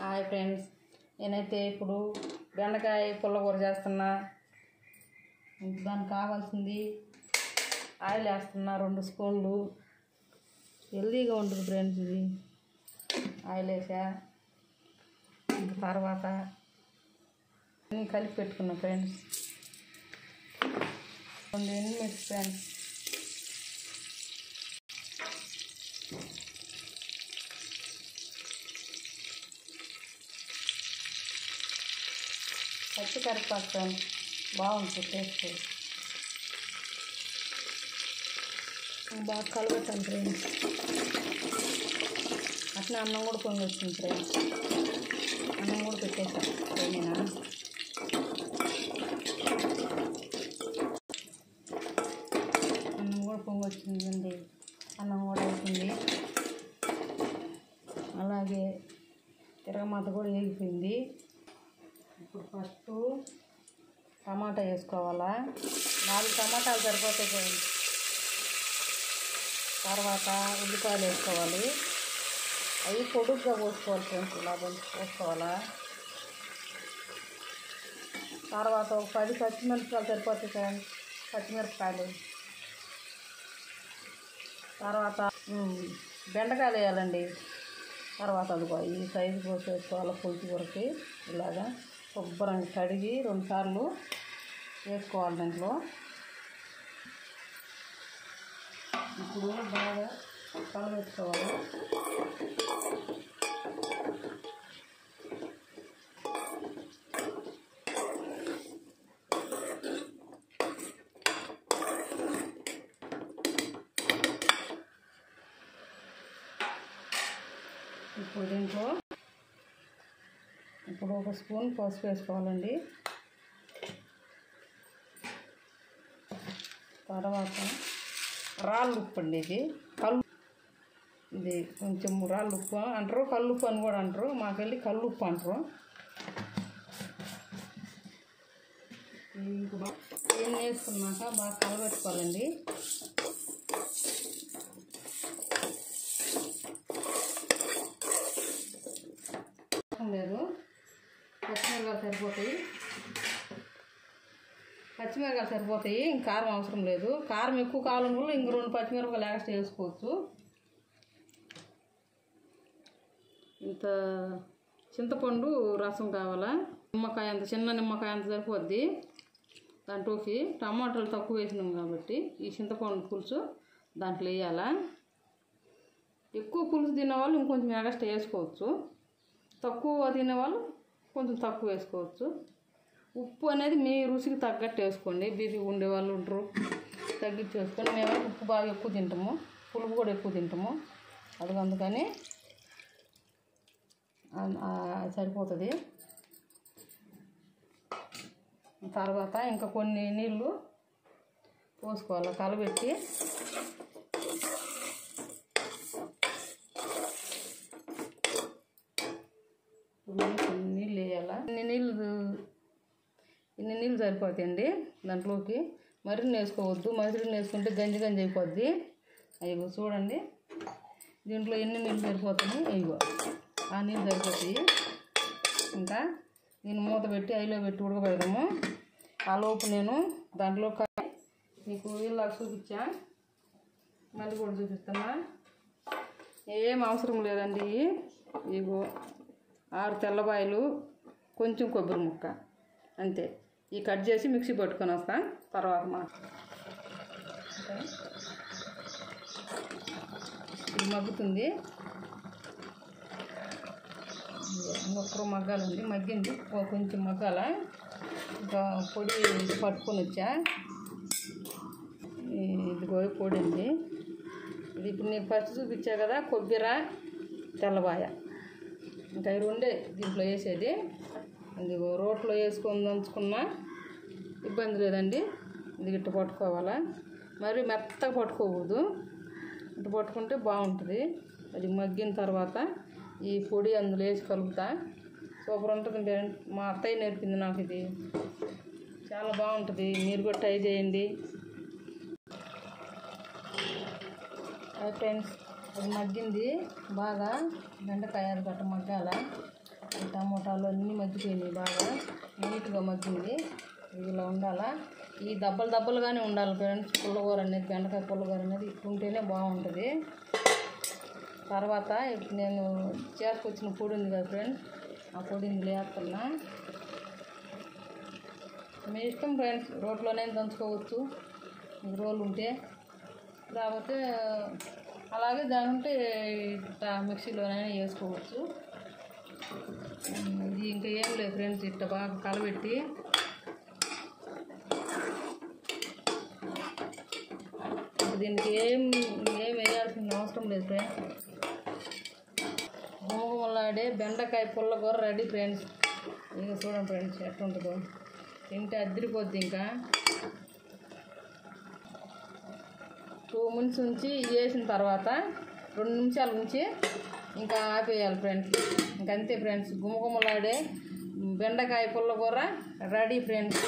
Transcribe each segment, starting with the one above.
Hi friends, నేనైతే ఇప్పుడు బెండకాయ పుల్లకూర చేస్తున్నా. దానికి కావాల్సింది ఆయిల్ వేస్తున్నా 2 స్పూన్లు. హెల్దీగా ఉంటుంది ఫ్రెండ్స్. ఇది ఆయిల్ వేసా. తర్వాత అన్నీ కలిపి పెట్టుకున్నా ఫ్రెండ్స్. 2 ఎండుమిర్చి ఫ్రెండ్స్. పచ్చి కరివేపాకు ఫ్రెండ్స్, బాగుంటుంది టేస్ట్. బాగా కలబెట్టాలి ఫ్రెండ్స్. అట్లా అన్నం కూడా పొంగి వచ్చింది ఫ్రెండ్స్. అన్నం కూడా పెట్టేసాం. నేను అన్నం కూడా పొంగి వచ్చిందండి. అన్నం కూడా అవుతుంది. అలాగే తిరగమాత కూడా వేగిపోయింది. ఇప్పుడు ఫస్ట్ టమాటా వేసుకోవాలా. 4 టమాటాలు సరిపోతాయి ఫ్రెండ్స్. తర్వాత ఉల్లిపాయలు వేసుకోవాలి. అవి పొడుగ్గా పోసుకోవాలి ఫ్రెండ్స్. ఇలా పోసుకోవాలా. తర్వాత ఒక 10 పచ్చిమిరపకాయలు సరిపోతాయి ఫ్రెండ్స్. పచ్చిమిరపకాయలు. తర్వాత బెండకాయలు వేయాలండి. తర్వాత అదిగో ఈ సైజు కోసి వేసుకోవాలి. పులుసు కొరకి ఇలాగా శుభ్రంగా కడిగి 2 సార్లు వేసుకోవాలి దాంట్లో. ఇప్పుడు బాగా కలబెట్టుకోవాలి. ఇప్పుడు దీంట్లో ఇప్పుడు 1 స్పూన్ పసుపు వేసుకోవాలండి. తర్వాత రాళ్ళు ఉప్పు అండి. ఇది కొంచెం రాళ్ళు ఉప్పు అంటారు, కల్లుప్పు అని కూడా అంటారు. మాకెళ్ళి కల్లుప్పు అంటారు. ఏం వేసుకున్నాక బాగా కలబెట్టుకోవాలండి. లేదు, పచ్చిమిరపకాయలు సరిపోతాయి. ఇంక కారం అవసరం లేదు. కారం ఎక్కువ కావాలని కూడా ఇంక 2 పచ్చిమిరపకాయలు ఎక్స్ట్రా వేసుకోవచ్చు. ఇంత చింతపండు రసం కావాలా. నిమ్మకాయ అంత, చిన్న నిమ్మకాయ అంత సరిపోద్ది. దాంట్లోకి టమాటాలు తక్కువ వేసినాం కాబట్టి ఈ చింతపండు పులుసు దాంట్లో వేయాలా. ఎక్కువ పులుసు తినేవాళ్ళు ఇంకొంచెం ఎక్స్ట్రా వేసుకోవచ్చు. తక్కువ తినేవాళ్ళు కొంచెం తక్కువ వేసుకోవచ్చు. ఉప్పు అనేది మీ రుచికి తగ్గట్టు వేసుకోండి. బీపీ ఉండేవాళ్ళు ఉంటారు, తగ్గించి వేసుకొని. మేము ఉప్పు బాగా ఎక్కువ తింటాము, పులుపు కూడా ఎక్కువ తింటాము. అది అందుకని సరిపోతుంది. తర్వాత ఇంకా కొన్ని నీళ్ళు పోసుకోవాలి. కలబెట్టి నీళ్ళు వేయాలా. ఇన్ని నీళ్ళు సరిపోతాయండి దాంట్లోకి. మరిన్ని వేసుకోవద్దు. మరిన్ని వేసుకుంటే గంజి అయిపోద్ది. అయ్యో చూడండి, దీంట్లో ఎన్ని నీళ్ళు సరిపోతాయి. అయ్యో ఆ నీళ్ళు సరిపోతాయి. ఇంకా దీన్ని మూత పెట్టి ఐలో పెట్టి ఉడకబెడదాము. ఆ లోపు నేను దాంట్లో మీకు ఇలా చూపించా, మళ్ళీ కూడా చూపిస్తున్నా. ఏం అవసరం లేదండి. ఇగో 6 తెల్లబాయలు, కొంచెం కొబ్బరి ముక్క, అంతే. ఈ కట్ చేసి మిక్సీ పట్టుకొని వస్తా తర్వాత ఇది మగ్గుతుంది. ఇంకొకరు మగ్గాలండి. మగ్గింది, కొంచెం మగ్గాల. ఇంకా పొడి పట్టుకొని వచ్చా. ఇదిగో పొడి అండి. ఇది ఇప్పుడు నేను ఫస్ట్ చూపించా కదా, కొబ్బరి తెల్లబాయ. ఇంకా ఈ 2 దీంట్లో వేసేది. ఇదిగో రోట్లో వేసుకొని దంచుకున్నా ఇబ్బంది లేదండి. ఇది ఇట్ట పట్టుకోవాలా. మరి మెత్తగా పట్టుకోకూడదు. ఇట్ట పట్టుకుంటే బాగుంటుంది. అది మగ్గిన తర్వాత ఈ పొడి అందులో వేసి కలుపుతా. సూపర్ ఉంటుంది. మా అత్తయ్య నేర్పింది నాకు. ఇది చాలా బాగుంటుంది. మీరు కూడా ట్రై చేయండి. హాయ్ ఫ్రెండ్స్, అది మగ్గింది బాగా, బెండకాయలు గట్ట మగ్గాల, టమోటాలు అన్నీ మగ్గిపోయినాయి, బాగా నీట్గా మగ్గింది. ఇలా ఉండాలా, ఈ దబ్బలుగానే ఉండాలి ఫ్రెండ్స్. పుల్లగూర అనేది, బెండకాయ పుల్లగూర అనేది ఇట్లుంటేనే బాగుంటుంది. తర్వాత ఇప్పుడు నేను చేసుకొచ్చిన పొడి ఉంది కదా ఫ్రెండ్స్, ఆ పొడిని లేస్తున్నా. మీ ఇష్టం ఫ్రెండ్స్, రోట్లోనే దంచుకోవచ్చు మీకు రోలు ఉంటే, లేకపోతే అలాగే దాని ఉంటే ఇట్లా మిక్సీలోనైనా వేసుకోవచ్చు. ఇది ఇంకా ఏం లేదు ఫ్రెండ్స్, ఇట్లా బాగా కలబెట్టి దీనికి ఏం వేయాల్సిన అవసరం లేదు ఫ్రెండ్స్. గుమగుమలాడే బెండకాయ పుల్లగూర రెడీ ఫ్రెండ్స్. ఇంకా చూడండి ఫ్రెండ్స్ ఎట్లుంటుందో, తింటే అదిరిపోద్ది. ఇంకా 2 మినిట్స్ ఉంచి వేసిన తర్వాత 2 నిమిషాలు ఉంచి ఇంకా ఆపేయాలి ఫ్రెండ్స్. ఇంకంతే ఫ్రెండ్స్, గుమగుమలాడే బెండకాయ పుల్లగూర రెడీ ఫ్రెండ్స్.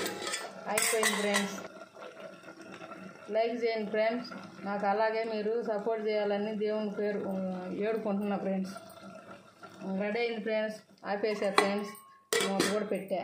అయిపోయింది ఫ్రెండ్స్. లైక్ చేయండి ఫ్రెండ్స్, నాకు అలాగే మీరు సపోర్ట్ చేయాలని దేవుని పేరు వేడుకుంటున్నా ఫ్రెండ్స్. రెడీ అయింది ఫ్రెండ్స్, ఆపేసా ఫ్రెండ్స్, మూత కూడా పెట్టా.